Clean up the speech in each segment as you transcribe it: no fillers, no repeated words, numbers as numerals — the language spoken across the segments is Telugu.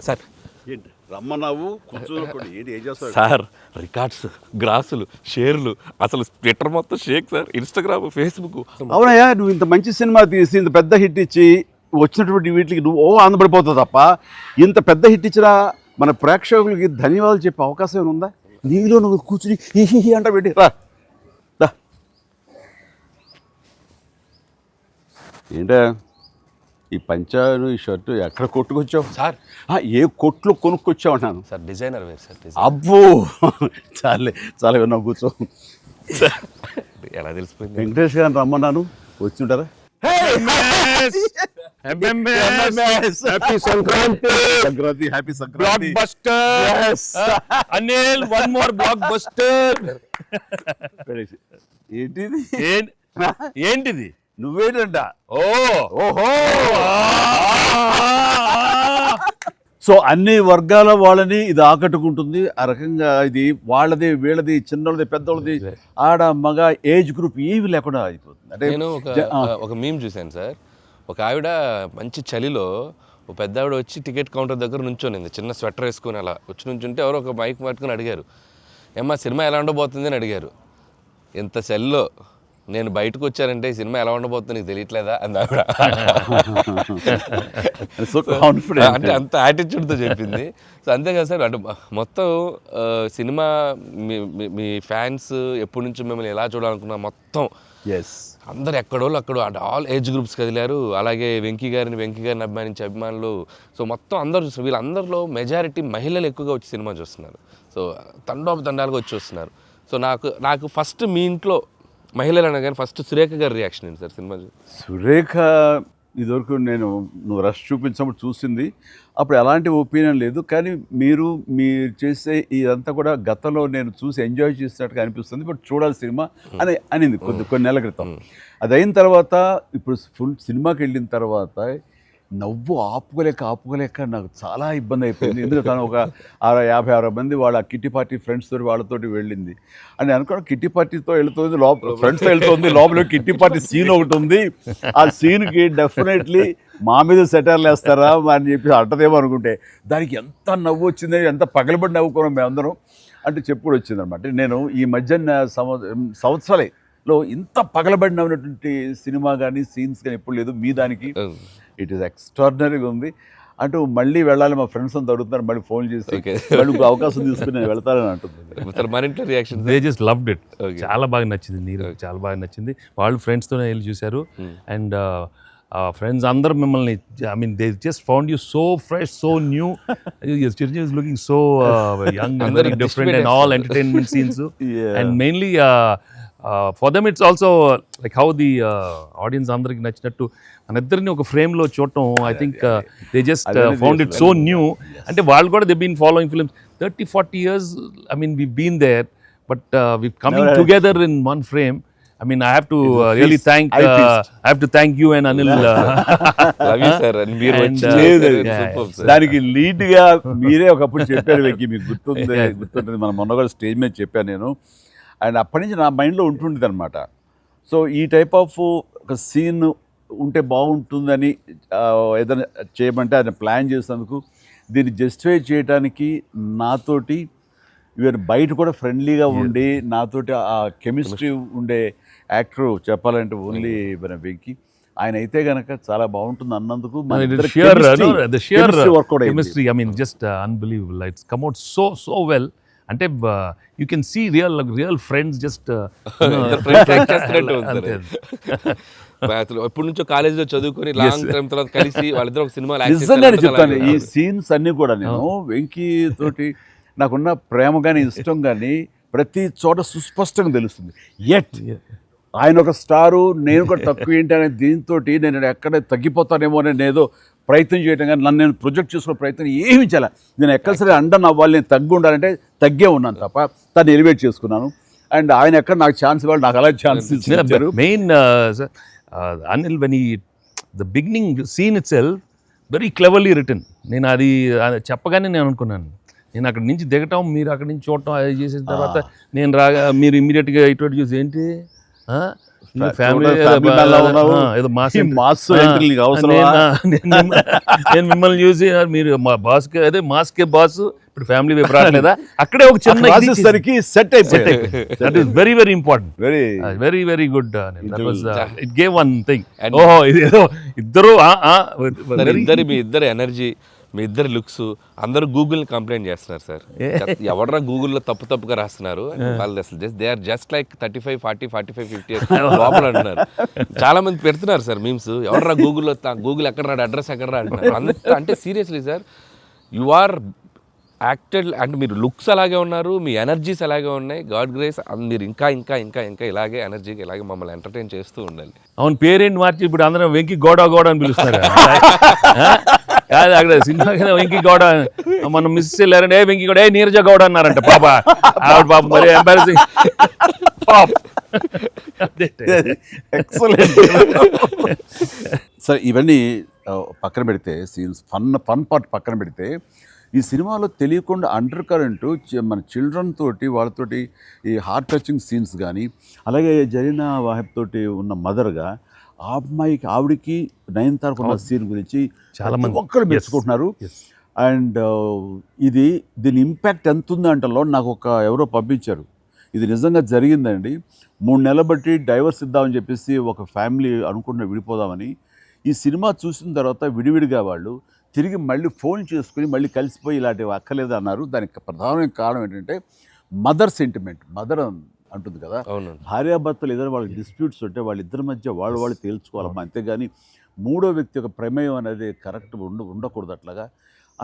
సార్ ఏంటి రమ్మన్నావు కూర్చోకుండా ఏంటి ఏం చేస్తావు? సార్ రికార్డ్స్, గ్రాసులు, షేర్లు, అసలు ట్విట్టర్ మొత్తం షేక్ సార్, ఇన్స్టాగ్రామ్, ఫేస్బుక్. అవునయ్యా, నువ్వు ఇంత మంచి సినిమా తీసి ఇంత పెద్ద హిట్ ఇచ్చి వచ్చినటువంటి వీటికి నువ్వు ఆనందపడిపోతావు తప్ప ఇంత పెద్ద హిట్ ఇచ్చినా మన ప్రేక్షకులకి ధన్యవాదాలు చెప్పే అవకాశం ఏమైనా ఉందా? నీలో నువ్వు కూర్చుని హీ అంట పెట్టి రా. ఏంటా ఈ పంచాను ఈ షర్టు ఎక్కడ కొట్టుకొచ్చావు సార్ ఏ కొట్లు కొనుక్కొచ్చావు అన్నాను సార్ డిజైనర్ వేరు సార్. అబ్బో చాలే చాలా విన్నావు, కూర్చో. ఎలా తెలిసిపోయింది? వెంకటేష్ గారిని రమ్మన్నాను, వచ్చి ఉంటారా? Sankranti, happy Sankranti. Anil one more block buster. ఏంటిది? ఏంటిది? నువ్వేంటంట? ఓహో. సో అన్ని వర్గాల వాళ్ళని ఇది ఆకట్టుకుంటుంది. ఆ రకంగా ఇది వాళ్ళది, వీళ్ళది, చిన్నోళ్ళది, పెద్దోళ్ళది, ఆడ మగ ఏజ్ గ్రూప్ ఏవి లేకుండా అయిపోతుంది. అంటే నేను ఒక మీమ్ చూశాను సార్. ఒక ఆవిడ మంచి చలిలో ఒక పెద్ద ఆవిడ వచ్చి టికెట్ కౌంటర్ దగ్గర నుంచోనింది, చిన్న స్వెటర్ వేసుకుని అలా వచ్చి నుంచుంటే ఎవరో ఒక మైక్ పట్టుకుని అడిగారు, ఏమ్మా సినిమా ఎలా ఉండబోతుంది అని అడిగారు. ఎంత చలిలో నేను బయటకు వచ్చానంటే ఈ సినిమా ఎలా ఉండబోతుంది నీకు తెలియట్లేదా అంది ఆవిడ. అంటే అంత యాటిట్యూడ్తో చెప్పింది. సో అంతే కదా సార్, అంటే మొత్తం సినిమా మీ ఫ్యాన్స్ ఎప్పటి నుంచి మిమ్మల్ని ఎలా చూడాలనుకున్నా మొత్తం అందరు ఎక్కడోళ్ళు అక్కడ ఆల్ ఏజ్ గ్రూప్స్ కదిలారు. అలాగే వెంకీ గారిని అభిమానించే అభిమానులు, సో మొత్తం అందరూ చూస్తున్నారు. వీళ్ళందరిలో మెజారిటీ మహిళలు ఎక్కువగా వచ్చి సినిమా చూస్తున్నారు. సో తండాలుగా వచ్చి వస్తున్నారు. సో నాకు ఫస్ట్ మీ ఇంట్లో మహిళలు అనగానే ఫస్ట్ సురేఖ గారి రియాక్షన్ ఏంటి సార్ సినిమా? సురేఖ ఇదివరకు నువ్వు రష్ చూపించినప్పుడు చూసింది, అప్పుడు ఎలాంటి ఒపీనియన్ లేదు. కానీ మీరు చేసే ఇదంతా కూడా గతంలో నేను చూసి ఎంజాయ్ చేసినట్టుగా అనిపిస్తుంది, బట్ చూడాలి సినిమా అని అనింది కొన్ని నెలల క్రితం. అది అయిన తర్వాత ఇప్పుడు ఫుల్ సినిమాకి వెళ్ళిన తర్వాత నవ్వు ఆపుకోలేక నాకు చాలా ఇబ్బంది అయిపోయింది. ఎందుకంటే తను ఒక 50-60 మంది వాళ్ళ కిట్టి పార్టీ ఫ్రెండ్స్ తోటి వాళ్ళతోటి వెళ్ళింది. అని అనుకోవడం కిట్టి పార్టీతో వెళుతుంది, ఫ్రెండ్స్తో వెళ్తుంది, లోపల కిట్టి పార్టీ సీన్ ఒకటి ఉంది. ఆ సీన్కి డెఫినెట్లీ మా మీద సెటర్లు వేస్తారా అని చెప్పి అంటదేమో అనుకుంటే దానికి ఎంత నవ్వు వచ్చింది, ఎంత పగలబడి నవ్వుకున్నాం మేమందరం అంటే చెప్పుడు వచ్చింది అనమాట. నేను ఈ మధ్య సంవత్సరాలలో ఇంత పగలబడి నవ్వినటువంటి సినిమా కానీ సీన్స్ కానీ ఎప్పుడు లేదు. మీ దానికి ఇట్ ఈస్ ఎక్స్ట్రాడినరీగా ఉంది. అంటూ మళ్ళీ వెళ్ళాలి, మా ఫ్రెండ్స్ అంతా అడుగుతున్నారు, మళ్ళీ ఫోన్ చేసి మళ్ళీ అవకాశం తీసుకుని నేను వెళ్తానని అంటుంది. They just loved it. చాలా బాగా నచ్చింది, నీరు చాలా బాగా నచ్చింది. వాళ్ళు ఫ్రెండ్స్తోనే వెళ్ళి చూశారు. అండ్ ఫ్రెండ్స్ అందరూ మిమ్మల్ని, I mean they just found you so fresh, so new. Chiranjeevi is looking so young and very different and all entertainment scenes. And mainly for them it's also like how the audience అందరికి నచ్చినట్టు మన ఇద్దరిని ఒక ఫ్రేమ్లో చూడటం. I think they just found it so new. అంటే వాళ్ళు కూడా they been following films 30-40 years. I mean we've been there, but we've coming together in one frame. I mean I have to really thank you and Anil. Love you sir. And మీరు దానికి లీడ్ గా మీరే ఒకప్పుడు చెప్పారు వెంకీ, మీకు గుర్తుంటుంది. మన మొన్న కూడా స్టేజ్ మీద చెప్పాను నేను. అండ్ అప్పటి నుంచి నా మైండ్లో ఉంటుండేది అనమాట. సో ఈ టైప్ ఆఫ్ ఒక సీన్ ఉంటే బాగుంటుందని ఏదైనా చేయమంటే ఆయన ప్లాన్ చేసినందుకు, దీన్ని జస్టిఫై చేయడానికి నాతోటి ఈవెన్ బయట కూడా ఫ్రెండ్లీగా ఉండి నాతోటి ఆ కెమిస్ట్రీ ఉండే యాక్టర్ చెప్పాలంటే ఓన్లీ మన వెంకీ. ఆయన అయితే గనక చాలా బాగుంటుంది అన్నందుకు chemistry, I mean just unbelievable. It's come out so well. అంటే you can see real friends just ఎప్పటి నుంచో కాలేజీలో చదువుకొని లాంగ్ టైం తర్వాత కలిసి వాళ్ళిద్దరు ఒక సినిమా చెప్తాను. ఈ సీన్స్ అన్ని కూడా నేను వెంకీ తోటి నాకున్న ప్రేమ కానీ ఇష్టం కానీ ప్రతి చోట సుస్పష్టంగా తెలుస్తుంది. ఎట్ ఆయన ఒక స్టారు, నేను కూడా తక్కువ ఏంటి అనే దీంతో నేను ఎక్కడ తగ్గిపోతానేమో అని ఏదో ప్రయత్నం చేయడం కానీ నన్ను నేను ప్రొజెక్ట్ చేసుకునే ప్రయత్నం ఏమి చేయాలి. నేను ఎక్కడ సరే అండన్ అవ్వాలి, నేను తగ్గి ఉండాలంటే తగ్గే ఉన్నాను తప్ప తను ఎలివేట్ చేసుకున్నాను. అండ్ ఆయన ఎక్కడ నాకు ఛాన్స్ ఇవ్వాలి, నాకు అలా ఛాన్స్ ఇచ్చారు. Main Anil when the beginning scene it self very cleverly return. నేను అది చెప్పగానే నేను అనుకున్నాను, నేను అక్కడి నుంచి దిగటం, మీరు అక్కడి నుంచి చూడటం, అది చేసిన తర్వాత నేను రాగా మీరు ఇమీడియట్గా ఇటువంటి చూసి ఏంటి ఫ్యామిలీ family man లా ఉన్నావు. ఏదో మాస్ ఈ mass entry నీకు అవసరమా? నేను మిమ్మల్ని చూసి మీరు మా బాస్ అదే మాస్ కే బాస్ ఇప్పుడు ఫ్యామిలీ వైపు రావట్లేదా అక్కడే ఒక చిన్న రాసేసరికి సెట్ అయిపోయింది. That is very very important, very very very good. It gave one thing. ఓహో ఇది ఏదో ఇద్దరు మీ ఇద్దరు ఎనర్జీ, మీ ఇద్దరు లుక్స్, అందరూ గూగుల్ని కంప్లైంట్ చేస్తున్నారు సార్. ఎవడరా గూగుల్లో తప్పుగా రాస్తున్నారు వాళ్ళు, అసలు దే ఆర్ జస్ట్ లైక్ 35, 40, 45, 50 లోపల అంటున్నారు. చాలా మంది పెడుతున్నారు సార్ మీమ్స్, ఎవడరా గూగుల్లో గూగుల్ ఎక్కడ రాడు, అడ్రస్ ఎక్కడ రా అంటున్నారు. అంటే seriously sir, you are acted అంటే మీరు లుక్స్ అలాగే ఉన్నారు, మీ ఎనర్జీస్ అలాగే ఉన్నాయి. గాడ్ గ్రేస్, మీరు ఇంకా ఇంకా ఇంకా ఇంకా ఇలాగే ఎనర్జీకి ఇలాగే మమ్మల్ని ఎంటర్టైన్ చేస్తూ ఉండాలి. అవును, పేరేంటి మార్చి ఇప్పుడు అందరం వెంకి గౌడ అని పిలుస్తారు. కాదు అక్కడ సినిమా వెంకి గౌడ, మనం మిస్ వెళ్ళారంటే వెంకి గౌడ, నీరజ గౌడ అన్నారంట. పాప ఆవిడ పాప మరి ఎంబారసింగ్ పాప్. ఎక్సలెంట్. సరే ఇవన్నీ పక్కన పెడితే, సీన్స్ ఫన్ పార్ట్ పక్కన పెడితే, ఈ సినిమాలో తెలియకుండా అండర్ కరెంట్ మన చిల్డ్రన్ తోటి వాళ్ళతోటి ఈ హార్ట్ టచింగ్ సీన్స్ కానీ, అలాగే జరీనా వాహిబ్ తోటి ఉన్న మదర్గా ఆ అమ్మాయికి ఆవిడికి నయనతారకు ఉన్న సీన్ గురించి చాలా మంది ఒక్కరు మెచ్చుకుంటున్నారు. అండ్ దీని ఇంపాక్ట్ ఎంత ఉంది అంటలో నాకు ఎవరో పంపించారు, ఇది నిజంగా జరిగిందండి. 3 నెలల బట్టి డైవర్స్ ఇద్దామని చెప్పేసి ఒక ఫ్యామిలీ అనుకుంటున్న విడిపోదామని, ఈ సినిమా చూసిన తర్వాత విడివిడిగా వాళ్ళు తిరిగి మళ్ళీ ఫోన్ చేసుకుని మళ్ళీ కలిసిపోయి ఇలాంటివి అక్కర్లేదు అన్నారు. దానికి ప్రధానమైన కారణం ఏంటంటే మదర్ సెంటిమెంట్. మదర్ అంటుంది కదా, భార్యాభర్తలు ఏదైనా వాళ్ళకి డిస్ప్యూట్స్ ఉంటే వాళ్ళిద్దరి మధ్య వాళ్ళు తేల్చుకోవాలమ్మా, అంతేగాని మూడో వ్యక్తి యొక్క ప్రమేయం అనేది కరెక్ట్ ఉండకూడదు. అట్లాగా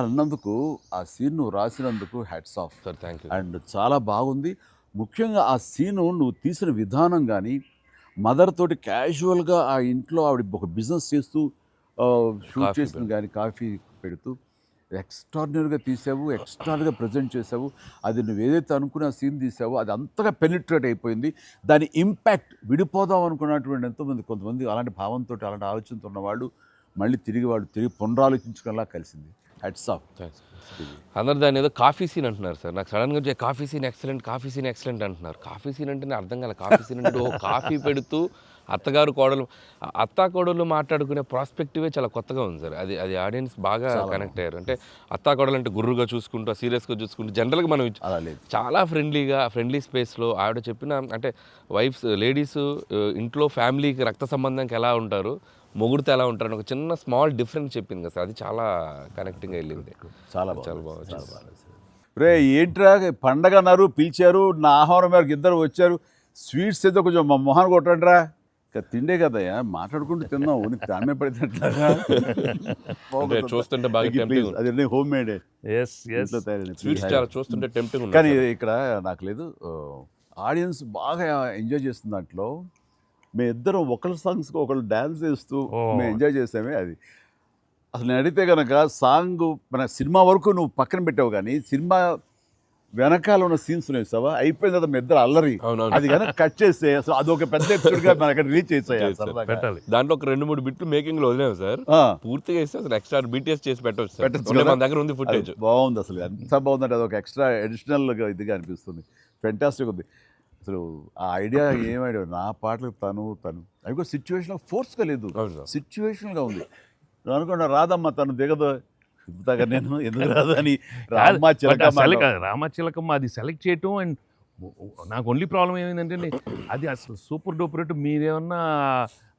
అన్నందుకు ఆ సీన్ నువ్వు రాసినందుకు hats off sir, thank you. And చాలా బాగుంది. ముఖ్యంగా ఆ సీను నువ్వు తీసిన విధానం కానీ, మదర్ తోటి క్యాజువల్గా ఆ ఇంట్లో ఆవిడ ఒక బిజినెస్ చేస్తూ షూట్ చేసింది కానీ, కాఫీ పెడుతూ ఎక్స్ట్రాడినరీగా తీసావు, ఎక్స్ట్రాడినరీగా ప్రజెంట్ చేసావు. అది నువ్వు ఏదైతే అనుకున్న సీన్ తీసావో అది అంతగా పెనిట్రేట్ అయిపోయింది. దాని ఇంపాక్ట్ విడిపోదాం అనుకున్నటువంటి కొంతమంది అలాంటి భావంతో అలాంటి ఆలోచనతో ఉన్నవాళ్ళు మళ్ళీ తిరిగి పునరాలోచించుకునేలా కలిసింది. Hats off. అందరు దాన్ని ఏదో కాఫీ సీన్ అంటున్నారు సార్. నాకు సడన్గా వచ్చే కాఫీ సీన్ ఎక్సలెంట్ అంటున్నారు. కాఫీ సీన్ అంటే అర్థం కాలే. కాఫీ సీన్ అంటే కాఫీ పెడుతూ అత్తా కోడలు మాట్లాడుకునే ప్రాస్పెక్టివే చాలా కొత్తగా ఉంది సార్. అది ఆడియన్స్ బాగా కనెక్ట్ అయ్యారు. అంటే అత్తా కోడలు అంటే గుర్రుగా చూసుకుంటూ, సీరియస్గా చూసుకుంటూ, జనరల్గా మనం చాలా ఫ్రెండ్లీ స్పేస్లో ఆవిడ చెప్పిన, అంటే లేడీస్ ఇంట్లో ఫ్యామిలీకి రక్త సంబంధంకి ఎలా ఉంటారు, మొగుడితో ఎలా ఉంటారని ఒక చిన్న స్మాల్ డిఫరెన్స్ చెప్పింది కదా సార్. అది చాలా కనెక్టింగ్గా వెళ్ళింది. చాలా బాగా. రే ఏంట్రా పండగ అన్నారు, పిలిచారు, నా ఆహ్వానం మేరకు ఇద్దరు వచ్చారు, స్వీట్స్ ఏదో కొంచెం మా మొహాన్ని కొట్టండిరా. తిండే కదయ్యా, మాట్లాడుకుంటూ తిన్నాం, నీకు దాన్నే పడితే చూస్తుంటే అదే హోమ్ మేడ్ చూస్తుంటే టెంప్టింగ్. కానీ ఇక్కడ నాకు లేదు, ఆడియన్స్ బాగా ఎంజాయ్ చేస్తున్న దాంట్లో మేము ఇద్దరం ఒకళ్ళ సాంగ్స్కి ఒకళ్ళు డ్యాన్స్ చేస్తూ మేము ఎంజాయ్ చేసామే. అది అసలు నేను అడిగితే కనుక సాంగ్ మన సినిమా వరకు నువ్వు పక్కన పెట్టావు, కానీ సినిమా వెనకాల ఉన్న సీన్స్ వేసావా, అయిపోయిన తర్వాత మీ ఇద్దరు అల్లరి, అది కనుక కట్ చేస్తే అసలు అదొక పెద్ద ఎపిసోడ్గా మనకి రిలీజ్ చేసేయాలి. దాంట్లో ఒక 2-3 బిట్లు మేకింగ్ లో వదిలేము సార్. పూర్తిగా వేస్తే అసలు ఎక్స్ట్రా బీటీఎస్ చేసి పెట్టచ్చు. మన దగ్గర ఉంది ఫుటేజ్. బాగుంది అసలు, ఎంత బాగుందంటే అదొక ఎక్స్ట్రా అడిషనల్గా ఇదిగా అనిపిస్తుంది. ఫెంటాస్టిక్ ఉంది అసలు. ఆ ఐడియా ఏం ఐడియా, నా పాటలు తను అవి కూడా సిచ్యువేషన్ ఫోర్స్గా లేదు, సిచ్యువేషన్గా ఉంది. నువ్వు అనుకున్నా రాదమ్మా తను దిగదు, చెప్తాగా నేను ఎందుకు రాదు అని రామచిలకమ్మ అది సెలెక్ట్ చేయటం. అండ్ నాకు ఓన్లీ ప్రాబ్లం ఏమైందంటే అది అసలు సూపర్ డూపర్. మీరేమన్నా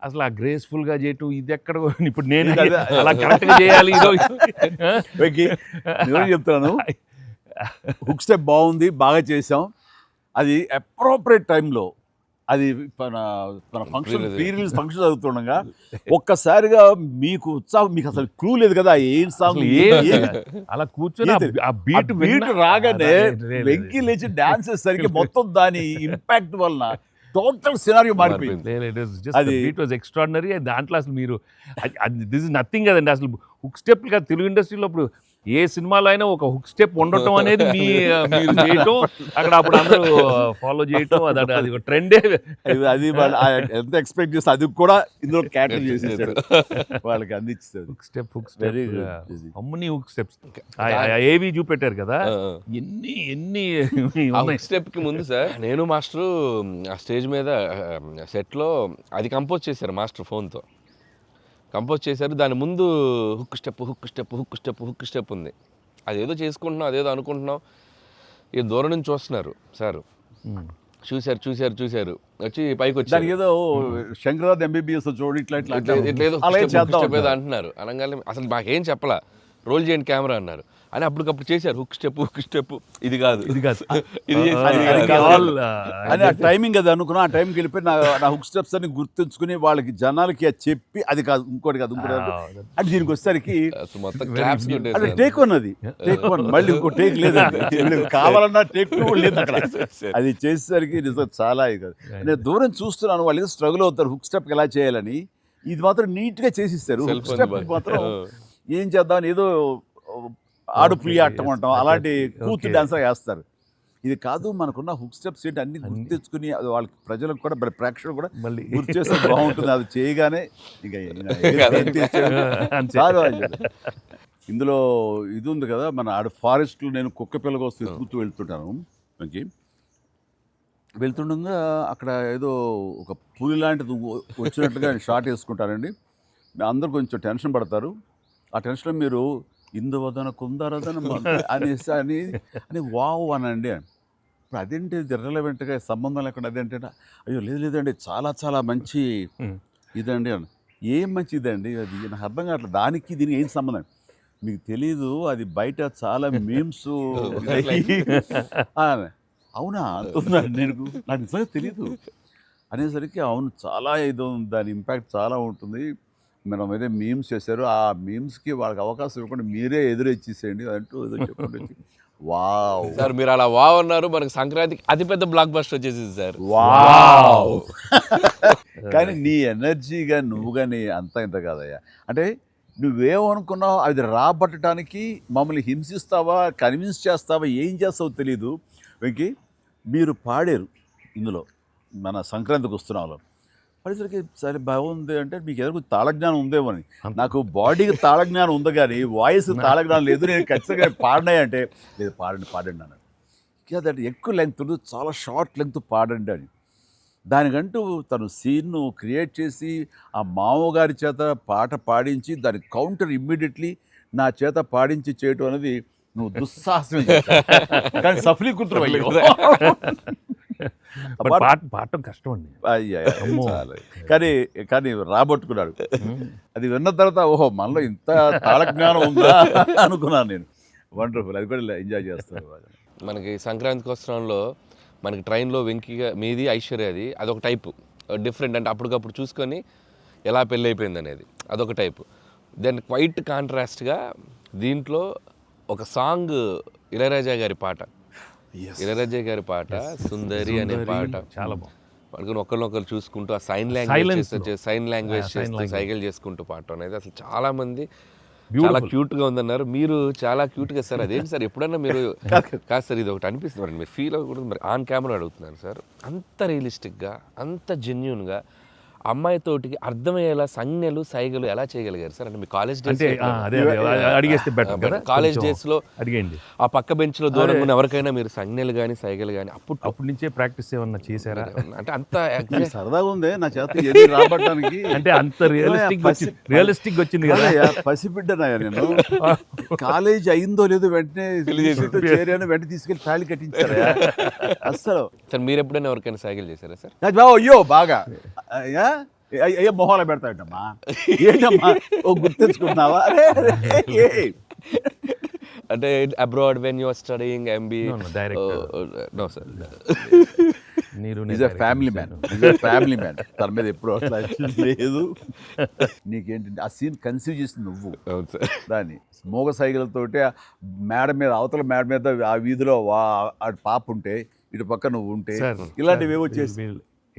అసలు ఆ గ్రేస్ఫుల్గా చేయటం, ఇది ఎక్కడ ఇప్పుడు నేను అలా కరెక్ట్గా చేయాలి. నేను చెప్తాను, హుక్ స్టెప్ బాగుంది, బాగా చేసాం. అది అప్రోప్రియేట్ టైంలో, అది మన ఫంక్షన్ ఫంక్షన్ జరుగుతుండగా ఒక్కసారిగా మీకు ఉత్సాహం, మీకు అసలు క్లూ లేదు కదా ఏం సాంగ్, అలా కూర్చొని ఆ బీట్ రాగానే వెంకీ లేచి డాన్స్ చేసేసరికి మొత్తం దాని ఇంపాక్ట్ వలన టోటల్ సినారియో మారిపోయింది. అది ఇట్ వాజ్ ఎక్స్ట్రాడినరీ. దాంట్లో అసలు మీరు దిస్ ఇస్ నథింగ్ కదండి. అసలు హుక్ స్టెప్ కదా తెలుగు ఇండస్ట్రీలో ఇప్పుడు ఏ సినిమాలో అయినా ఒక హుక్ స్టెప్ ఉండటం అనేది మీరు చేయటం, అక్కడ అప్పుడు అందరూ ఫాలో చేయటం, అది ఒక ట్రెండే. అది వాళ్ళు ఎంత ఎక్స్పెక్ట్ చేస్తే అది కూడా ఇందులో క్యాటర్ చేసేసారు, వాళ్ళకి అందించారు. Hook step Very good. అమ్మని హుక్ స్టెప్స్ ఏవి చూపెట్టారు కదా, ఎన్ని స్టెప్ కి ముందు సార్ నేను మాస్టర్ ఆ స్టేజ్ మీద సెట్ లో అది కంపోజ్ చేశారు మాస్టర్ ఫోన్తో కంపోజ్ చేశారు. దాని ముందు hook step hook step hook step hook step ఉంది. అదేదో చేసుకుంటున్నాం, అదేదో అనుకుంటున్నాం. ఈ దూరం నుంచి చూస్తున్నారు సార్, చూశారు వచ్చి పైకి వచ్చి దానికి ఏదో శంకరాద్ ఎంబీబీఎస్ చూడు ఇట్లా ఇట్లా ఇట్లేదో స్టెప్ ఏదో అంటున్నారు. అనగానే అసలు మాకేం చెప్పలా, రోల్ చేయండి కెమెరా అన్నారు. అని అప్పటికప్పుడు చేశారు హుక్ స్టెప్, ఇది కాదు ఇది అని ఆ టైమింగ్ అది అనుకున్నా. ఆ టైంకి వెళ్ళిపోయి నా హుక్ స్టెప్స్ అని గుర్తుంచుకుని వాళ్ళకి జనాలకి అది చెప్పి అది కాదు ఇంకోటి కాదు అంటే దీనికి వచ్చేసరికి అంటే టేక్ వన్, అది టేక్ వన్, మళ్ళీ ఇంకో టేక్ లేదండి, కావాలన్నా టేక్ టూ లేదు అక్కడ. అది చేసేసరికి నిజం చాలా కాదు. నేను దూరం చూస్తున్నాను, వాళ్ళు ఏదో స్ట్రగుల్ అవుతారు హుక్ స్టెప్ ఎలా చేయాలని. ఇది మాత్రం నీట్గా చేసిస్తారు. హుక్ స్టెప్ మాత్రం ఏం చేద్దామని ఏదో ఆడు ప్లీ ఆడటం అంటాం, అలాంటి కూతు డాన్సర్ వేస్తారు. ఇది కాదు, మనకున్న హుక్ స్టెప్స్ ఏంటి అన్ని గుర్తు తెచ్చుకుని అది వాళ్ళకి ప్రజలకు కూడా ప్రేక్షకులు కూడా మళ్ళీ గుర్తు చేస్తే బాగుంటుంది. అది చేయగానే ఇందులో ఇది ఉంది కదా, మన ఆడ ఫారెస్ట్లో నేను కుక్క పిల్లగా వస్తే కూతూ వెళ్తుంటాను. మనకి వెళ్తుండగా అక్కడ ఏదో ఒక పులి లాంటిది వచ్చినట్టుగా షాట్ వేసుకుంటారండి. అందరూ కొంచెం టెన్షన్ పడతారు. ఆ టెన్షన్లో మీరు ఇందువదన కుందరదన అనేసి అని వావ్ అనండి. ఇప్పుడు అదేంటి ఇర్రెలవెంట్గా సంబంధం లేకుండా అదేంటే, అయ్యో లేదండి చాలా చాలా మంచి ఇదండి అని. ఏం మంచి ఇదండి అది నాకు అర్థం కావట్లేదు, దానికి దీనికి ఏం సంబంధం మీకు తెలీదు. అది బయట చాలా మీమ్స్ అవునా అంటున్నాను నేను, నాకు నిజంగా తెలీదు అనేసరికి అవును చాలా ఇది దాని ఇంపాక్ట్ చాలా ఉంటుంది. మనం ఏదో మీమ్స్ చేశారు, ఆ మీమ్స్కి వాళ్ళకి అవకాశం ఇవ్వకుండా మీరే ఎదురొచ్చేసేయండి అంటూ ఏదో చెప్పండి. వావ్ సార్ మీరు అలా వావ్ అన్నారు, మనకి సంక్రాంతికి అతిపెద్ద బ్లాక్ బస్టర్ వచ్చేసింది సార్. వావ్ కానీ నీ ఎనర్జీగా నువ్వు కానీ అంత ఇంత కాదయ్యా. అంటే నువ్వేమనుకున్నావు అది రాబట్టడానికి మమ్మల్ని హింసిస్తావా, కన్విన్స్ చేస్తావా, ఏం చేస్తావో తెలీదు. వెంకీ మీరు పాడారు ఇందులో మన సంక్రాంతికి వస్తున్నాలో, పడేసరికి సరే బాగుంది అంటే మీకు ఏదో తాళజ్ఞానం ఉందేమో అని. నాకు బాడీకి తాళజ్ఞానం ఉంది కానీ వాయిస్ తాళజ్ఞానం లేదు. నేను ఖచ్చితంగా పాడినాయి అంటే లేదు పాడండి అన్నాడు. అదంటే ఎక్కువ లెంగ్త్ చాలా షార్ట్ లెంగ్త్ పాడండి అని. దానికంటూ తను సీన్ను క్రియేట్ చేసి ఆ మామగారి చేత పాట పాడించి దాని కౌంటర్ ఇమ్మీడియట్లీ నా చేత పాడించి చేయటం అనేది నువ్వు దుస్సాహసం కానీ సఫలీకృతం. పాడటం కష్టం అండి, కానీ రాబట్టుకున్నాడు. అది విన్న తర్వాత ఓహో మనలో ఇంత తాళజ్ఞానం ఉందా అనుకున్నాను నేను. వండర్ఫుల్, అది కూడా ఎంజాయ్ చేస్తాను. మనకి సంక్రాంతికి వస్త్రంలో మనకి ట్రైన్లో వెంకీగా మీది ఐశ్వర్యది అదొక టైపు డిఫరెంట్, అంటే అప్పటికప్పుడు చూసుకొని ఎలా పెళ్ళి అయిపోయింది అనేది అదొక టైపు. దెన్ క్వైట్ కాంట్రాస్ట్గా దీంట్లో ఒక సాంగ్ ఇళయరాజా గారి పాట, ఇళయరాజా గారి పాట సుందరి అనే పాట చాలా బాగుంది. పడుకుని ఒకరినొకరు చూసుకుంటూ ఆ సైన్ లాంగ్వేజ్ చేస్తూ సైకిల్ చేసుకుంటూ పాట అనేది అసలు చాలా మంది చాలా క్యూట్గా ఉందన్నారు. మీరు చాలా క్యూట్గా సార్. అదేంటి సార్ ఎప్పుడన్నా మీరు కాదు సార్ ఇది ఒకటి అనిపిస్తుంది మీరు ఫీల్ అవ్వకూడదు మరి ఆన్ కెమెరా అడుగుతున్నారు సార్. అంత రియలిస్టిక్గా అంత జెన్యూన్గా అమ్మాయితోటికి అర్థమయ్యేలా సంజ్ఞలు సైగలు ఎలా చేయగలిగారు సార్? అంటే మీ కాలేజ్ డేస్ అడిగేస్తే బెటర్ కదా, కాలేజ్ డేస్లో అడిగండి. ఆ పక్క బెంచ్లో దూరంగా ఉన్న ఎవరికైనా మీరు సంజ్ఞలు కానీ సైగలు కానీ అప్పటి నుంచే ప్రాక్టీస్ ఏమన్నా చేశారా? అంటే అంత సరదాగా ఉంది నా చేత రాబట్టడానికి. అంటే అంత రియలిస్టిక్ వచ్చింది కదా. పసిబిడ్డనాయా నేను. కాలేజ్ అయిందో లేదో వెంటనే చేరాను, వెంటనే తీసుకెళ్ళి తాళి కట్టించారా అస్సలు. సార్ మీరు ఎప్పుడైనా ఎవరికైనా సైకిల్ చేశారా సార్? అయ్యో బాగా అయ్యో మొహాలు పెడతాడమ్మా, ఏంటమ్మా ఓ గుర్తించుకున్నావా? అంటే abroad when you are studying MBA? No sir, family man తన మీద ఎప్పుడు అట్లా లేదు. నీకేంటి ఆ సీన్ కన్సీవ్ చేసింది నువ్వు. దాన్ని మోగ సైకిల్తోటి మేడ మీద అవతల మేడ మీద ఆ వీధిలో ఆ పాప ఉంటే ఇటు పక్క నువ్వు ఉంటే ఇలాంటివి ఏవో చేసి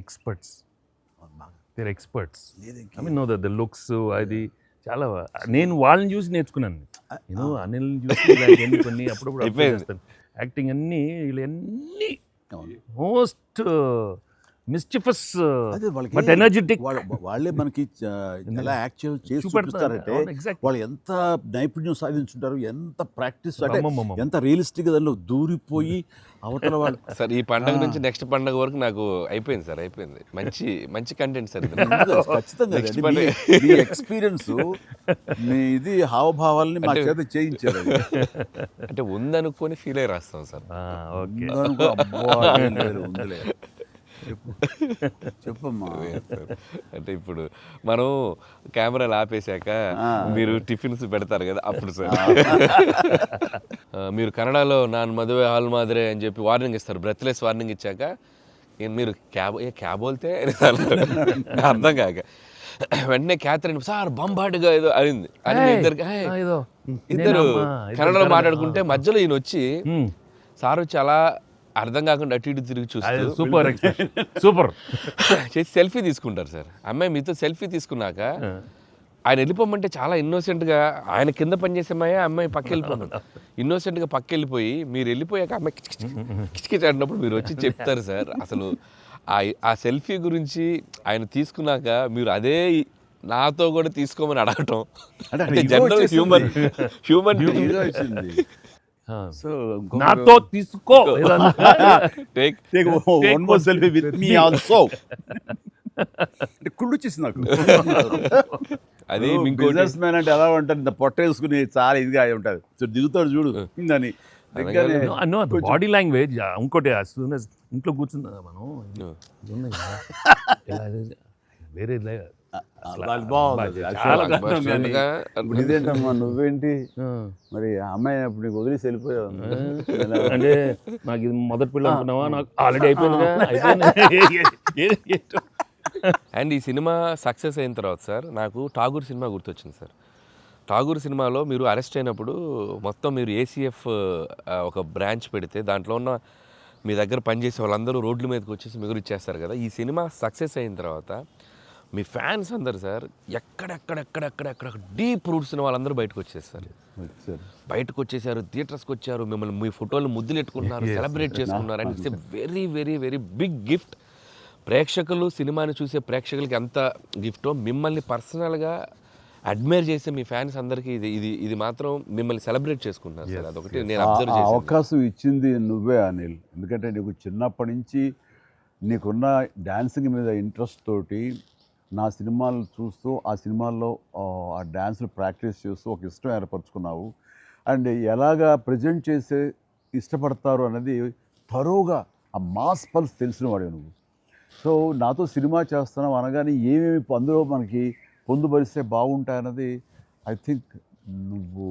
experts I mean know the looks అది చాలా నేను వాళ్ళని చూసి నేర్చుకున్నాను. నేను అనిల్ని చూసి ఇలాంటివన్నీ కొన్ని అప్పుడప్పుడు observe అయిపోయింది. చేస్తాను. యాక్టింగ్ అన్నీ వీళ్ళన్నీ అవును. మోస్ట్ మిస్చిఫస్ అదే వాళ్ళకి బట్ ఎనర్జెటిక్ వాళ్ళే మనకి ఎలా యాక్చువల్ చేసి చూపిస్తారంటే వాళ్ళు ఎంత నైపుణ్యం సాధించుంటారు, ఎంత ప్రాక్టీస్ అంటే ఎంత రియలిస్టిక్ దానిలో దూరిపోయి అవతల వాళ్ళు సార్ ఈ పండగ నుంచి నెక్స్ట్ పండగ వరకు నాకు అయిపోయింది సార్, అయిపోయింది. మంచి మంచి కంటెంట్ సార్ ఇది. ఖచ్చితంగా Next అది. మీ ఎక్స్పీరియన్స్ మీ ఇది హావభావాల్ని మా చేత చేయించారు అది. అంటే ఉందనుకొని ఫీల్ అయ్యి రాస్తాం సార్. ఓకే ఉందనుకో, అబ్బా, ఏం లేదు, ఉందిలే. చెప్పు చెప్పమ్మా. అంటే ఇప్పుడు మనం కెమెరాలు ఆపేశాక మీరు టిఫిన్స్ పెడతారు కదా అప్పుడు సార్. మీరు కన్నడలో నాన్ మదువే హాల్ మాదిరే అని చెప్పి వార్నింగ్ ఇస్తారు, బ్రెత్లెస్ వార్నింగ్ ఇచ్చాక మీరు క్యాబ్ బోల్తే అర్థం కాక వెంటనే క్యాథరిన్ సార్ బంబాటుగా ఏదో అయింది అని మీ ఇద్దరు కన్నడలో మాట్లాడుకుంటే మధ్యలో ఈయన వచ్చి సార్ వచ్చి అలా అర్థం కాకుండా అటు ఇటు తిరిగి చూస్తారు, సూపర్ సూపర్ చేసి సెల్ఫీ తీసుకుంటారు సార్. అమ్మాయి మీతో సెల్ఫీ తీసుకున్నాక ఆయన వెళ్ళిపోమంటే చాలా ఇన్నోసెంట్గా, ఆయన కింద పనిచేసే అమ్మాయి పక్క వెళ్ళిపోమని ఇన్నోసెంట్గా పక్క వెళ్ళిపోయి మీరు వెళ్ళిపోయాక అమ్మాయి కిచకిచ అంటున్నప్పుడు మీరు వచ్చి చెప్తారు సార్. అసలు ఆ సెల్ఫీ గురించి ఆయన తీసుకున్నాక మీరు అదే నాతో కూడా తీసుకోమని అడగటం అంటే జనరల్ హ్యూమన్ హీరో వచ్చింది. సో నాతో తీసుకో take one more selfie with me also. కుళ్ళు వచ్చేసి నాకు. అది బిజినెస్ మ్యాన్ అంటే ఎలా ఉంటుంది, ఇంత పొట్ట వేసుకుని చాలా ఇదిగా ఉంటుంది. సో దిగుతాడు చూడు అని బాడీ లాంగ్వేజ్. ఇంకోటి ఇంట్లో కూర్చుందా మనం వేరే ఇదేంటమ్మా నువ్వేంటి మరి అమ్మాయి అప్పుడు నీకు వదిలేసి వెళ్ళిపోయావు అంటే నాకు ఇది మొదటి పిల్ల అనుకున్నావా, నాకు ఆల్రెడీ అయిపోయింది. అండ్ ఈ సినిమా సక్సెస్ అయిన తర్వాత సార్ నాకు ఠాగూర్ సినిమా గుర్తొచ్చింది సార్. ఠాగూర్ సినిమాలో మీరు అరెస్ట్ అయినప్పుడు మొత్తం మీరు ఏసీఎఫ్ ఒక బ్రాంచ్ పెడితే దాంట్లో ఉన్న మీ దగ్గర పనిచేసే వాళ్ళందరూ రోడ్ల మీదకి వచ్చేసి మిగురు ఇచ్చేస్తారు కదా. ఈ సినిమా సక్సెస్ అయిన తర్వాత మీ ఫ్యాన్స్ అందరు సార్ ఎక్కడెక్కడెక్కడెక్కడెక్కడ డీప్ రూట్స్ ఉన్న వాళ్ళందరూ బయటకు వచ్చేస్తారు, బయటకు వచ్చేసారు, థియేటర్స్కి వచ్చారు, మిమ్మల్ని మీ ఫోటోలు ముద్దులు ఎట్టుకుంటున్నారు, సెలబ్రేట్ చేసుకున్నారు. And it's a very very very big gift. ప్రేక్షకులు సినిమాని చూసే ప్రేక్షకులకి ఎంత గిఫ్టో మిమ్మల్ని పర్సనల్గా అడ్మైర్ చేసే మీ ఫ్యాన్స్ అందరికీ ఇది ఇది ఇది మాత్రం మిమ్మల్ని సెలబ్రేట్ చేసుకుంటున్నారు సార్. అదొకటి నేను అబ్జర్వ్ చేశాను. అవకాశం ఇచ్చింది నువ్వే అనిల్. ఎందుకంటే నీకు చిన్నప్పటి నుంచి నీకున్న డ్యాన్సింగ్ మీద ఇంట్రెస్ట్ తోటి నా సినిమాలు చూస్తూ ఆ సినిమాల్లో ఆ డ్యాన్స్ని ప్రాక్టీస్ చేస్తూ ఒక ఇష్టం ఏర్పరచుకున్నావు. అండ్ ఎలాగా ప్రజెంట్ చేసే ఇష్టపడతారు అనేది తరోగా ఆ మాస్ పల్స్ తెలిసిన వాడే నువ్వు. సో నాతో సినిమా చేస్తున్నావు అనగానే ఏమేమి అందులో మనకి పొందుపరిస్తే బాగుంటాయన్నది ఐ థింక్ నువ్వు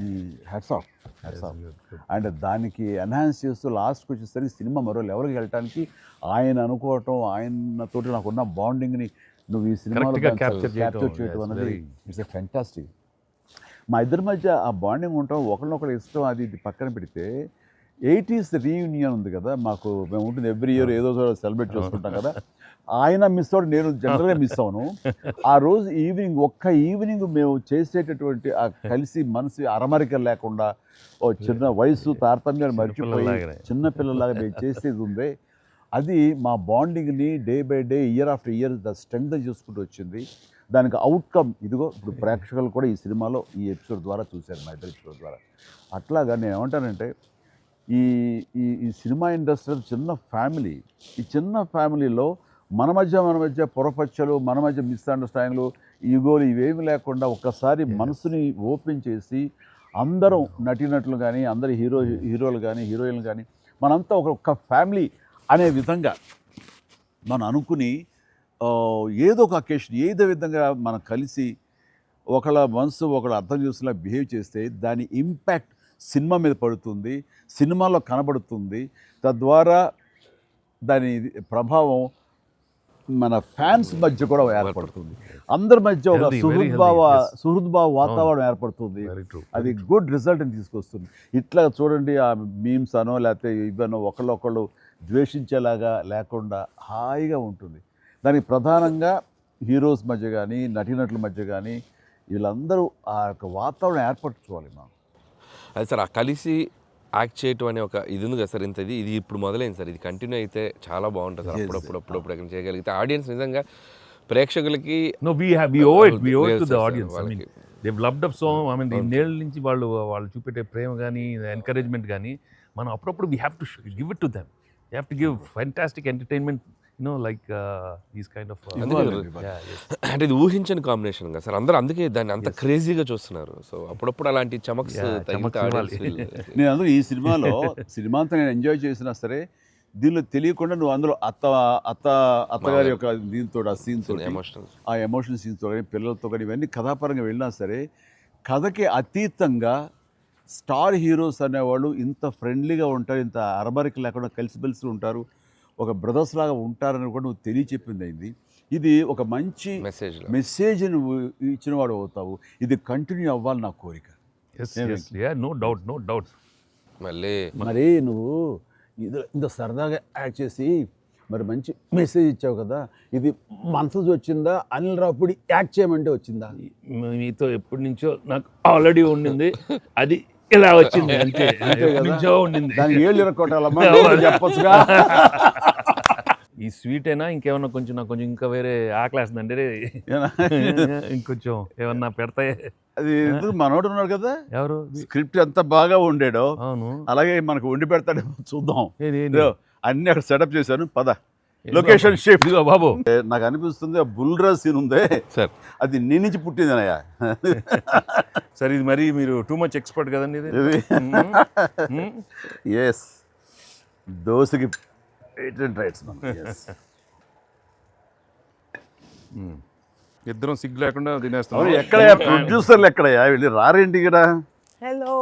నీ హ్యాట్స్ ఆఫ్. అండ్ దానికి ఎన్హాన్స్ చేస్తూ లాస్ట్కి వచ్చేసరికి సినిమా మరో లెవెల్కి వెళ్ళటానికి ఆయన అనుకోవటం, ఆయనతోటి నాకున్న బాండింగ్ని నువ్వు ఈ సినిమాలో క్యాప్చర్ చేయటం అనేది ఇట్స్ ఎ ఫ్యాంటాస్టిక్. మా ఇద్దరి మధ్య ఆ బాండింగ్ ఉండటం, ఒకరినొకరు ఇష్టం, అది ఇది పక్కన పెడితే 80s రీయూనియన్ ఉంది కదా మాకు, మేము ఉంటుంది ఎవ్రీ ఇయర్ ఏదో సెలబ్రేట్ చేసుకుంటాం కదా. ఆయన మిస్ అవుట్, నేను జనరల్గా మిస్ అవును. ఆ రోజు ఈవినింగ్ ఒక్క ఈవినింగ్ మేము చేసేటటువంటి ఆ కలిసి మనసు అరమరికలు లేకుండా ఓ చిన్న వయసు తారతమ్యాలు మర్చిపోయి చిన్నపిల్లలాగా మేము చేసేది ఉందే, అది మా బాండింగ్ని day by day year after year the strength చేసుకుంటూ వచ్చింది. దానికి అవుట్కమ్ ఇదిగో ఇప్పుడు ప్రేక్షకులు కూడా ఈ సినిమాలో ఈ ఎపిసోడ్ ద్వారా చూశారు, మా ఇద్దరు ఎపిసోడ్ ద్వారా. అట్లాగా నేను ఏమంటానంటే ఈ ఈ సినిమా ఇండస్ట్రీ చిన్న ఫ్యామిలీ. ఈ చిన్న ఫ్యామిలీలో మన మధ్య పొరపచ్చలు, మన మధ్య మిస్అండర్స్టాండింగ్లు, ఈగోలు ఇవేమి లేకుండా ఒక్కసారి మనసుని ఓపెన్ చేసి అందరం నటీనటులు కానీ, అందరు హీరోలు కానీ, హీరోయిన్లు కానీ మనంతా ఒక ఫ్యామిలీ అనే విధంగా మనం అనుకుని ఏదో ఒక అకేషన్ ఏదో విధంగా మనం కలిసి ఒకళ్ళ మనసు ఒకళ్ళు అర్థం చేసుకునేలా బిహేవ్ చేస్తే దాని ఇంపాక్ట్ సినిమా మీద పడుతుంది, సినిమాలో కనబడుతుంది. తద్వారా దాని ప్రభావం మన ఫ్యాన్స్ మధ్య కూడా ఏర్పడుతుంది, అందరి మధ్య ఒక సుహృద్భావ వాతావరణం ఏర్పడుతుంది. అది గుడ్ రిజల్ట్ని తీసుకొస్తుంది. ఇట్లా చూడండి, ఆ మీమ్స్ అనో లేకపోతే ఇవనో ఒకళ్ళొకళ్ళు ద్వేషించేలాగా లేకుండా హాయిగా ఉంటుంది. దానికి ప్రధానంగా హీరోస్ మధ్య కానీ, నటీనటుల మధ్య కానీ వీళ్ళందరూ ఆ యొక్క వాతావరణం ఏర్పరచుకోవాలి మనం. అది సార్ ఆ కలిసి యాక్ట్ చేయటం అనే ఒక ఇది ఉంది కదా సార్, ఇది ఇప్పుడు మొదలైంది సార్, ఇది కంటిన్యూ అయితే చాలా బాగుంటుంది సార్. అప్పుడప్పుడు ఎక్కడ చేయగలిగితే ఆడియన్స్ నిజంగా ప్రేక్షకులకి No, we owe it to the audience. I mean, they've loved up so. I mean, ఇన్నేళ్ళ నుంచి వాళ్ళు చూపెట్టే ప్రేమ కానీ ఎంకరేజ్మెంట్ కానీ మనం అప్పుడప్పుడు we have to give it to them. We have to give fantastic entertainment, like these kind of అంటే ఇది ఊహించని కాంబినేషన్ కదా సార్, అందరూ అందుకే దాన్ని అంత క్రేజీగా చూస్తున్నారు. సో అప్పుడప్పుడు అలాంటి చమక్స్ నేను అందులో ఈ సినిమా అంతా నేను ఎంజాయ్ చేసినా సరే, దీనిలో తెలియకుండా నువ్వు అందులో అత్తగారి యొక్క దీంతో ఆ సీన్తో ఆ ఎమోషనల్ సీన్స్తో కానీ పిల్లలతో కానీ ఇవన్నీ కథాపరంగా వెళ్ళినా సరే, కథకి అతీతంగా స్టార్ హీరోస్ అనేవాళ్ళు ఇంత ఫ్రెండ్లీగా ఉంటారు, ఇంత అరబరికి లేకుండా కలిసిమెలిసి ఉంటారు, ఒక బ్రదర్స్ లాగా ఉంటారని కూడా నువ్వు తెలియచెప్పింది అయింది. ఇది ఒక మంచి మెసేజ్ నువ్వు ఇచ్చిన వాడు అవుతావు. ఇది కంటిన్యూ అవ్వాలి నా కోరిక. No doubt. మరి నువ్వు ఇంత సరదాగా యాక్ట్ చేసి మరి మంచి మెసేజ్ ఇచ్చావు కదా, ఇది మనసు వచ్చిందా అనిల్ రావుపూడి యాక్ట్ చేయమంటే వచ్చిందా? మీతో ఎప్పటి నుంచో నాకు ఆల్రెడీ ఉండింది, అది ఇలా వచ్చింది అంతే. నుంచో ఉండింది, దానికి ఏళ్ళు ఇరక్కొట్టాలమ్మా చెప్పొచ్చుగా. ఈ స్వీట్ అయినా ఇంకేమన్నా కొంచెం నాకు కొంచెం ఇంకా వేరే ఆకలేస్తుందంటే ఇంకొంచెం ఏమన్నా పెడతాయి. అది ఎందుకు మనోడు ఉన్నాడు కదా, ఎవరు స్క్రిప్ట్ ఎంత బాగా ఉండేడో అవును అలాగే మనకు వండి పెడతాడు, చూద్దాం. అన్ని అక్కడ సెటప్ చేశాను, పద లొకేషన్ షిఫ్ట్. బాబు నాకు అనిపిస్తుంది ఆ బుల్రాజ్ సీన్ ఉందే సార్, అది నీ నుంచి పుట్టిందనయ్యా. సరే ఇది మరి మీరు టూ మచ్ ఎక్స్పర్ట్ కదండి ఇది. ఎస్, దోశకి పేటెంట్ రైట్స్. ఇద్దరం సిగ్గు లేకుండా తినేస్తాం. ఎక్కడయ్యా ప్రొడ్యూసర్లు, ఎక్కడయ్యా వెళ్ళి రారేంటి ఇక్కడ? Hello.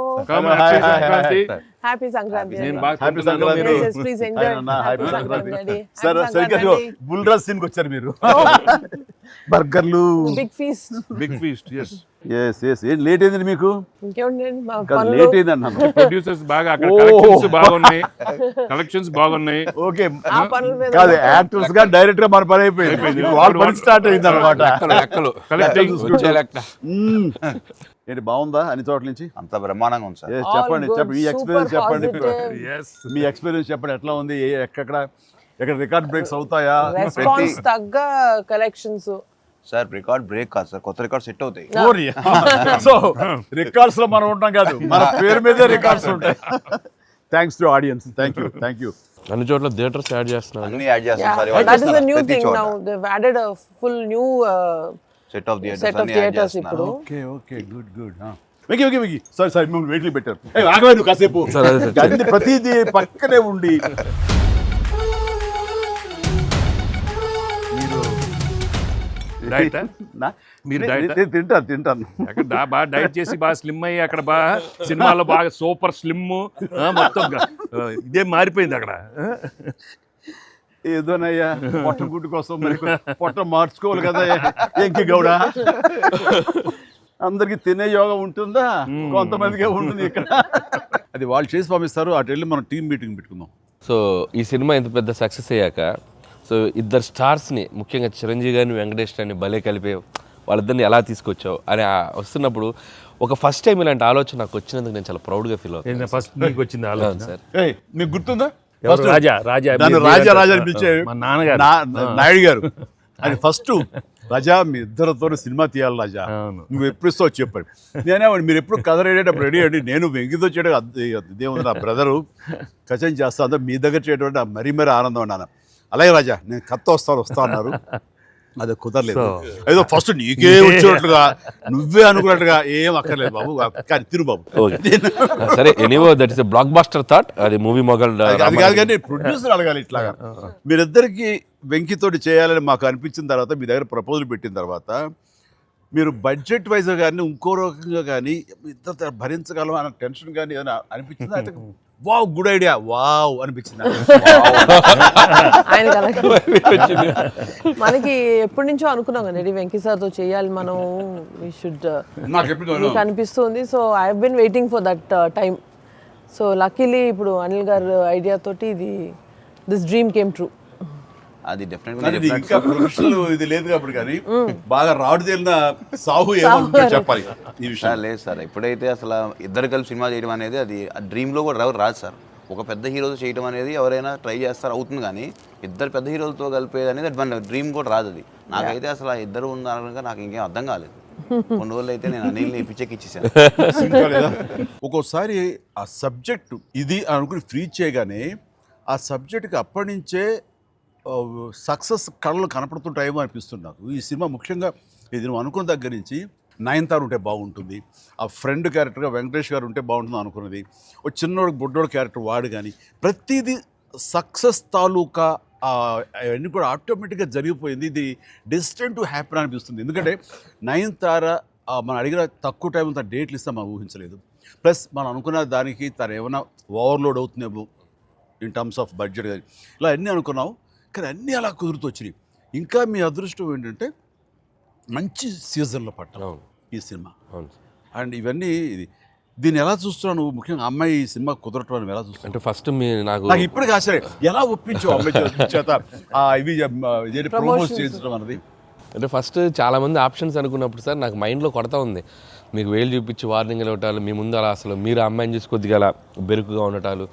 హ్యాపీ సంక్రాంతి. సార్ సరిగ్గా బుల్రాజ్ సీన్ కి వచ్చారు మీరు. బర్గర్లు, బిగ్ ఫీస్ట్. ఏం లేట్ అయింది మీకు? లేట్ అయింది అన్నాను. ప్రొడ్యూసర్స్ బాగా కలెక్షన్స్ బాగున్నాయి. ఓకే, కాదు యాక్టర్స్ గా డైరెక్ట్ గా మన పని అయిపోయింది, వాళ్ళ పని స్టార్ట్ అయింది అనమాట. ఏంటి బాగుందా అన్ని చోట్ల నుంచి? అంత బ్రహ్మాండంగా ఉంది సార్. చెప్పండి ఈ ఎక్స్పీరియన్స్ చెప్పండి, మీ ఎక్స్పీరియన్స్ చెప్పండి, ఎట్లా ఉంది, ఎక్కడ రికార్డ్ బ్రేక్స్ అవుతాయా? రెస్పాన్స్ తగ్గ కలెక్షన్స్ సార్. రికార్డ్ బ్రేక్ కాదు సార్, కొత్త రికార్డ్ సెట్ అవుతాయి. సో రికార్డ్స్ లో మనం ఉంటాం కాదు, మన పేరు మీదే రికార్డ్స్ ఉంటాయి. Thanks to audience, thank you. అన్ని చోట్ల థియేటర్స్ యాడ్ చేస్తున్నారు, అన్ని యాడ్ చేస్తాం sir. That is the new thing now, they have added a full new set of theatres ఇప్పుడు. Okay good. వెకి సారీ మిమ్మల్ని వెయిట్లు పెట్టారు. ఆగవే నువ్వు కాసేపు, అన్ని ప్రతిదీ పక్కనే ఉండి. తింటాను అక్కడ బాగా డైట్ చేసి బాగా స్లిమ్ అయ్యి అక్కడ బాగా సినిమాలో బాగా సూపర్ స్లిమ్ మొత్తం ఇదే మారిపోయింది అక్కడ. ఏదోనయ్యా పొట్ట గుడ్డు కోసం మరి పొట్ట మార్చుకోవాలి కదా ఎంకి గౌడ. అందరికి తినే యోగం ఉంటుందా? కొంతమందికే ఉంటుంది ఇక్కడ. అది వాళ్ళు చేసి పంపిస్తారు, అటు వెళ్ళి మనం టీం మీటింగ్ పెట్టుకుందాం. సో ఈ సినిమా ఇంత పెద్ద సక్సెస్ అయ్యాక, సో ఇద్దరు స్టార్స్ని ముఖ్యంగా చిరంజీవి గారిని వెంకటేష్ గారిని భలే కలిపి వాళ్ళిద్దరిని ఎలా తీసుకొచ్చావు అని వస్తున్నప్పుడు ఒక ఫస్ట్ టైం ఇలాంటి ఆలోచన నాకు వచ్చినందుకు నేను చాలా ప్రౌడ్గా ఫీల్ అవుతాను. ఫస్ట్ మీకు వచ్చింది ఆలోచన సార్, మీకు గుర్తుందా? రాజా అనిపించే నాన్నగారు నాయుడు గారు అది ఫస్ట్, రాజా మీ ఇద్దరితో సినిమా తీయాలి రాజా, నువ్వు ఎప్పుడు ఇస్తావు చెప్పండి. నేనే మీరు ఎప్పుడు కథ రెడీ రెడీ అండి, నేను వెంకితో చేయడం ఇదేముంది, నా బ్రదరు కచం చేస్తా, అంతా మీ దగ్గర చేయడం మరీ ఆనందం అన్నాను. అలాగే రాజా నేను కథ వస్తా అన్నారు, అది కుదరలేదు. ఏదో ఫస్ట్ నీకే వచ్చేటట్లుగా నువ్వే అనుకున్నట్టుగా ఏం అక్కర్లేదు బాబు, కానీ తిరు బాబు. సరే, anyhow that is a blockbuster thought. అది మూవీ మొగల్ అది కాదు, కానీ ప్రొడ్యూసర్ అడగాలి ఇట్లాగా. మీరిద్దరికి వెంకితోటి చేయాలని మాకు అనిపించిన తర్వాత, మీ దగ్గర ప్రపోజల్ పెట్టిన తర్వాత, మీరు బడ్జెట్ వైజ్ కానీ ఇంకో రకంగా కానీ ఇద్దరు భరించగలం అన్న టెన్షన్ కానీ ఏదైనా అనిపించిందా? అయితే వావ్ గుడ్ ఐడియా వావ్ అనిపించింది మనకి ఎప్పటి నుంచో అనుకున్నాం కదా వెంకీ సార్తో చేయాలి మనం, వి షుడ్, నాకు అనిపిస్తుంది. So I have been waiting for that time. So luckily ఇప్పుడు అనిల్ గారు ఐడియా తోటి దిస్ డ్రీమ్ కేమ్ ట్రూ. అది డెఫినెట్గా కానీ ఇది ఇంకా ప్రొఫెషనల్ ఇది లేదు కాబట్టి కానీ బాగా రాడు తేలిన సాహు ఏమో చెప్పాలి ఈ విషయం. సార్ లేదు సార్, ఎప్పుడైతే అసలు ఇద్దరు కలిసి సినిమా చేయడం అనేది అది డ్రీమ్లో కూడా రాదు సార్. ఒక పెద్ద హీరోతో చేయడం అనేది ఎవరైనా ట్రై చేస్తారు అవుతుంది, కానీ ఇద్దరు పెద్ద హీరోలతో కలిపేది అనేది అది మన డ్రీమ్ కూడా రాదు. అది నాకైతే అసలు ఆ ఇద్దరు ఉన్నారనగా నాకు ఇంకేం అర్థం కాలేదు. కొన్ని రోజులు అయితే నేను అనిల్ని పిచ్చెక్కిచ్చేసాను. ఒక్కోసారి ఆ సబ్జెక్ట్ ఇది అనుకుని ఫ్రీ చేయగానే ఆ సబ్జెక్ట్కి అప్పటి నుంచే సక్సెస్ కళలు కనపడుతుంటాయేమో అనిపిస్తుంది నాకు. ఈ సినిమా ముఖ్యంగా ఇది నువ్వు అనుకున్న దగ్గర నుంచి నయనతార ఉంటే బాగుంటుంది, ఆ ఫ్రెండ్ క్యారెక్టర్గా వెంకటేష్ గారు ఉంటే బాగుంటుంది అనుకున్నది, ఒక చిన్నోడు బుడ్డోడు క్యారెక్టర్ వాడు, కానీ ప్రతిదీ సక్సెస్ తాలూకా అవన్నీ కూడా ఆటోమేటిక్గా జరిగిపోయింది. ఇది డెస్టిన్ టు హ్యాపీ అనిపిస్తుంది. ఎందుకంటే నయనతార మనం అడిగిన తక్కువ టైం అంత డేట్లు ఇస్తాం మనం ఊహించలేదు. ప్లస్ మనం అనుకున్న దానికి తను ఏమైనా ఓవర్లోడ్ అవుతుందేమో ఇన్ టర్మ్స్ ఆఫ్ బడ్జెట్ కానీ ఇలా అన్నీ అనుకున్నాం, కానీ అన్నీ అలా కుదురుతూ వచ్చినాయి. ఇంకా మీ అదృష్టం ఏంటంటే మంచి సీజన్లో పట్టాం ఈ సినిమా. అండ్ ఇవన్నీ దీన్ని ఎలా చూస్తున్నావు నువ్వు? ముఖ్యంగా అమ్మాయి ఈ సినిమా కుదరటం అని ఎలా చూస్తావు? అంటే ఫస్ట్ నాకు ఇప్పటికి ఆశ్చర్యం, ఎలా ఒప్పించావు అమ్మాయి చేత ఇవి ప్రమోట్ చేయించడం అన్నది? అంటే ఫస్ట్ చాలామంది ఆప్షన్స్ అనుకున్నప్పుడు సార్ నాకు మైండ్లో కొడతా ఉంది, మీకు వేలు చూపించి వార్నింగ్ ఇవ్వటాలు, మీ ముందు అలా అసలు మీరు అమ్మాయిని చూసి కొద్దిగా అలా బెరుకుగా ఉండటాలు,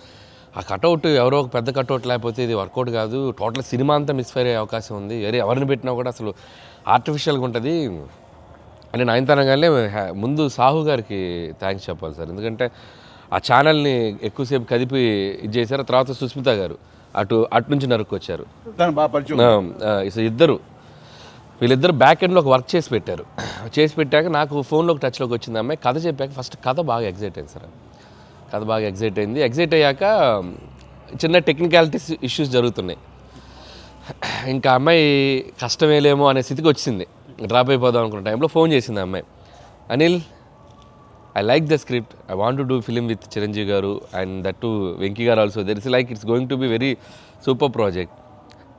ఆ కటౌట్ ఎవరో ఒక పెద్ద కటౌట్ లేకపోతే ఇది వర్కౌట్ కాదు, టోటల్ సినిమా అంతా మిస్ఫైర్ అయ్యే అవకాశం ఉంది, ఎవరిని పెట్టినా కూడా అసలు ఆర్టిఫిషియల్గా ఉంటుంది అని నయనతారగానే ముందు సాహు గారికి థ్యాంక్స్ చెప్పాలి సార్. ఎందుకంటే ఆ ఛానల్ని ఎక్కువసేపు కదిపి ఇది చేశారు. తర్వాత సుస్మిత గారు అటు నుంచి నరుక్కొచ్చారు. వీళ్ళిద్దరు బ్యాక్ ఎండ్లో ఒక వర్క్ చేసి పెట్టారు. చేసి పెట్టాక నాకు ఫోన్లోకి టచ్లోకి వచ్చింది అమ్మాయి. కథ చెప్పాక ఫస్ట్ కథ బాగా ఎగ్జైట్ అయింది సార్. కథ బాగా ఎగ్జైట్ అయింది. ఎగ్జైట్ అయ్యాక చిన్న టెక్నికాలిటీస్ ఇష్యూస్ జరుగుతున్నాయి. ఇంకా అమ్మాయి కష్టమేలేమో అనే స్థితికి వచ్చింది. డ్రాప్ అయిపోదాం అనుకున్న టైంలో ఫోన్ చేసింది అమ్మాయి, Anil I like the script, I want to do film with Chiranjeevi గారు అండ్ దట్ టు వెంకీ గారు also, there is like it's going to be very super project.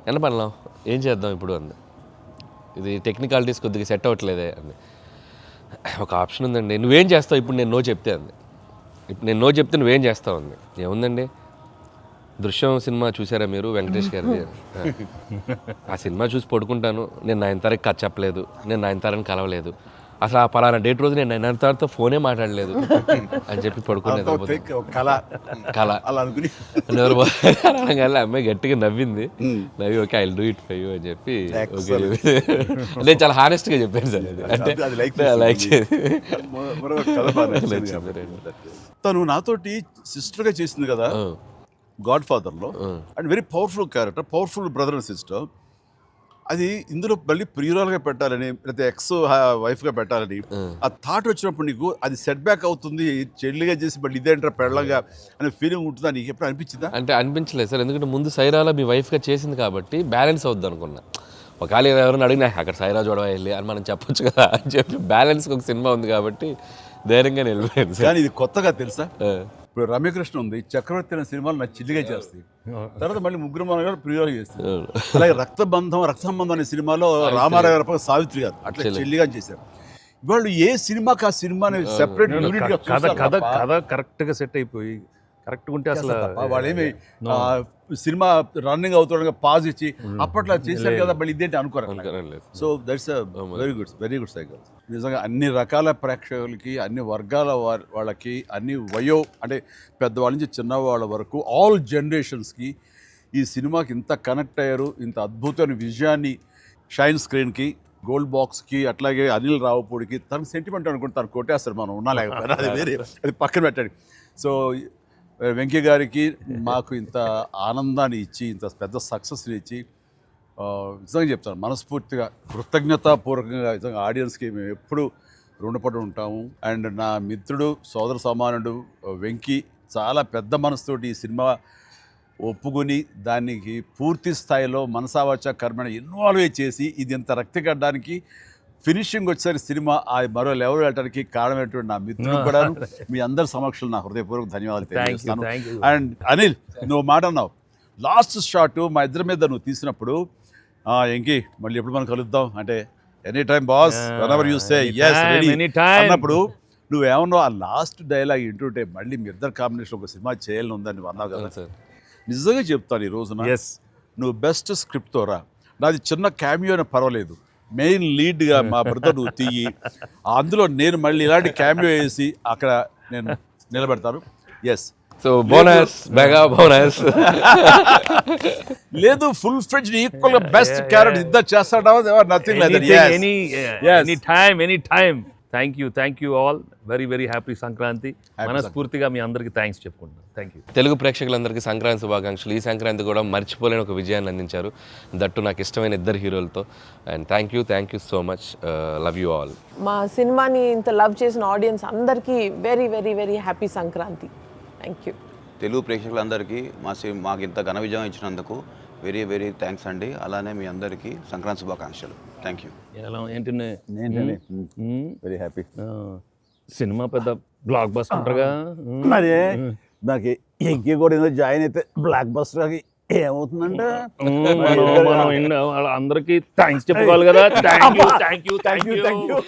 ఎంత పడలాం, ఏం చేద్దాం ఇప్పుడు అంది. ఇది టెక్నికాలిటీస్ కొద్దిగా సెట్ అవ్వట్లేదే అంది. ఒక ఆప్షన్ ఉందండి, నువ్వేం చేస్తావు ఇప్పుడు నేను నో చెప్తే అంది. ఇప్పుడు నేను నో చెప్తే నువ్వేం చేస్తావు అంది. ఏముందండి, దృశ్యం సినిమా చూసారా మీరు వెంకటేష్ గారిది? ఆ సినిమా చూసి పడుకుంటాను, నేను నయనతారకి కథ చెప్పలేదు, నేను నయనతారని కలవలేదు, అసలు ఆ పలానా డేట్ రోజు నేను నయనతారతో ఫోనే మాట్లాడలేదు అని చెప్పి పడుకునేది. కళ అనగానే అమ్మాయి గట్టిగా నవ్వింది. నవ్వి okay I will do it for you అని చెప్పి ఓకే నేను చాలా హానెస్ట్గా చెప్పాను సార్. అది అంటే లైక్ తను నాతోటి సిస్టర్గా చేసింది కదా గాడ్ ఫాదర్లో, and very powerful character, powerful brother and sister. అది ఇందులో మళ్ళీ ప్రియురాలుగా పెట్టాలని లేకపోతే ఎక్స్ వైఫ్గా పెట్టాలని ఆ థాట్ వచ్చినప్పుడు నీకు అది సెట్ బ్యాక్ అవుతుంది, చెల్లిగా చేసి మళ్ళీ ఇదేంటారా పెళ్ళగా అనే ఫీలింగ్ ఉంటుందా నీకు ఎప్పుడు అనిపించిందా? అంటే అనిపించలేదు సార్, ఎందుకంటే ముందు సైరాలో మీ వైఫ్గా చేసింది కాబట్టి బ్యాలెన్స్ అవుద్ది అనుకున్నా. ఒకవేళ ఎవరైనా అడిగినా అక్కడ సైరా చూడవా వెళ్ళి అని మనం చెప్పొచ్చు కదా అని చెప్పి బ్యాలెన్స్కి ఒక సినిమా ఉంది కాబట్టి ధైర్యంగా వెళ్ళిపోయింది. కానీ ఇది కొత్తగా తెలుసా, ఇప్పుడు రమ్యకృష్ణ ఉంది, చక్రవర్తి అనే సినిమాలు నా చిల్లిగా చేస్తాయి, తర్వాత మళ్ళీ ముగ్గురు మనగారు ప్రియులు చేస్తారు. అలాగే రక్త సంబంధం అనే సినిమాలో రామారావు గారు సావిత్రి గారు అట్లా చెల్లిగా చేశారు. వాళ్ళు ఏ సినిమాకి ఆ సినిమాని సెపరేట్ యూనిట్ గా కథ కరెక్ట్గా సెట్ అయిపోయి కరెక్ట్గా ఉంటే అసలు వాళ్ళేమి సినిమా రన్నింగ్ అవుతుండగా పాజ్ ఇచ్చి అప్పట్లో చేశారు కదా మళ్ళీ ఇదేంటి అనుకోరు. So that's very good cycle. నిజంగా అన్ని రకాల ప్రేక్షకులకి, అన్ని వర్గాల వాళ్ళకి, అన్ని అంటే పెద్దవాళ్ళ నుంచి చిన్నవాళ్ళ వరకు ఆల్ జనరేషన్స్కి ఈ సినిమాకి ఇంత కనెక్ట్ అయ్యారు. ఇంత అద్భుతమైన విజయాన్ని షైన్ స్క్రీన్కి, గోల్డ్ బాక్స్కి, అట్లాగే అనిల్ రావుపూడికి తనకు సెంటిమెంట్ అనుకుంటే తను కొట్టేస్తారు, మనం ఉన్నా లేకపోయినా అది వేరే, అది పక్కన పెట్టండి. సో వెంకీ గారికి మాకు ఇంత ఆనందాన్ని ఇచ్చి, ఇంత పెద్ద సక్సెస్ని ఇచ్చి నిజంగా చెప్తాను మనస్ఫూర్తిగా కృతజ్ఞతాపూర్వకంగా నిజంగా ఆడియన్స్కి మేము ఎప్పుడు రుణపడి ఉంటాము. అండ్ నా మిత్రుడు, సోదర సమానుడు వెంకీ చాలా పెద్ద మనసుతోటి ఈ సినిమా ఒప్పుకొని దానికి పూర్తి స్థాయిలో మనసావాచ కర్మని ఇన్వాల్వ్ చేసి ఇది ఇంత రక్తిగడ్డానికి ఫినిషింగ్ వచ్చేసరి సినిమా ఆ మరో లెవెల్ వెళ్ళడానికి కారణమైనటువంటి నా మిత్రుడు కూడా మీ అందరి సమక్షంలో నా హృదయపూర్వక ధన్యవాదాలు తెలియజేస్తాను. అండ్ అనిల్, నువ్వు మాట అన్నావు లాస్ట్ షాట్ మా ఇద్దరి మీద నువ్వు తీసినప్పుడు, ఎంకి మళ్ళీ ఎప్పుడు మనం కలుద్దాం అంటే any time boss, whenever you say yes ready అన్నప్పుడు నువ్వేమన్నావు, ఆ లాస్ట్ డైలాగ్ వింటుంటే మళ్ళీ మీ ఇద్దరు కాంబినేషన్ ఒక సినిమా చేయాలని ఉందని నువ్వు అన్నావు కదా. నిజంగా చెప్తాను ఈ రోజున నువ్వు బెస్ట్ స్క్రిప్ట్తో రా, నాది చిన్న క్యామియో అని పర్వాలేదు, మెయిన్ లీడ్గా మా బ్రదర్ నువ్వు తీయి, అందులో నేను మళ్ళీ ఇలాంటి క్యామియో వేసి అక్కడ నేను నిలబెడతాను. Yes, so bonus, mega bonus. లేదు full friend equal best character ఇద్దరు చేస్తాడా, nothing like that. Any time. Thank you all. Very happy Sankranti. మనస్ఫూర్తిగా మీ అందరికీ థ్యాంక్స్ చెప్పుకుంటున్నాను. Thank you. తెలుగు ప్రేక్షకులందరికీ సంక్రాంతి శుభాకాంక్షలు. ఈ సంక్రాంతి కూడా మర్చిపోలేని ఒక విజయాన్ని అందించారు, దట్టు నాకు ఇష్టమైన ఇద్దరు హీరోలతో. And thank you so much. Love you all. మా సినిమాని ఇంత లవ్ చేసిన ఆడియన్స్ అందరికీ very happy Sankranti. Thank you. Telugu ప్రేక్షకులందరికీ మాకు ఇంత ఘన విజయం ఇచ్చినందుకు వెరీ థ్యాంక్స్ అండి. అలానే మీ అందరికీ సంక్రాంతి శుభాకాంక్షలు. Thank you. ఎలా ఏంటి వెరీ హ్యాపీ. సినిమా పెద్ద బ్లాక్ బస్టర్గా మరి నాకు ఎంకి కూడా ఏదో జాయిన్ అయితే బ్లాక్ బస్టర్ ఏమవుతుందంటే మనం అందరికీ థ్యాంక్స్ చెప్పుకోవాలి కదా. Thank you.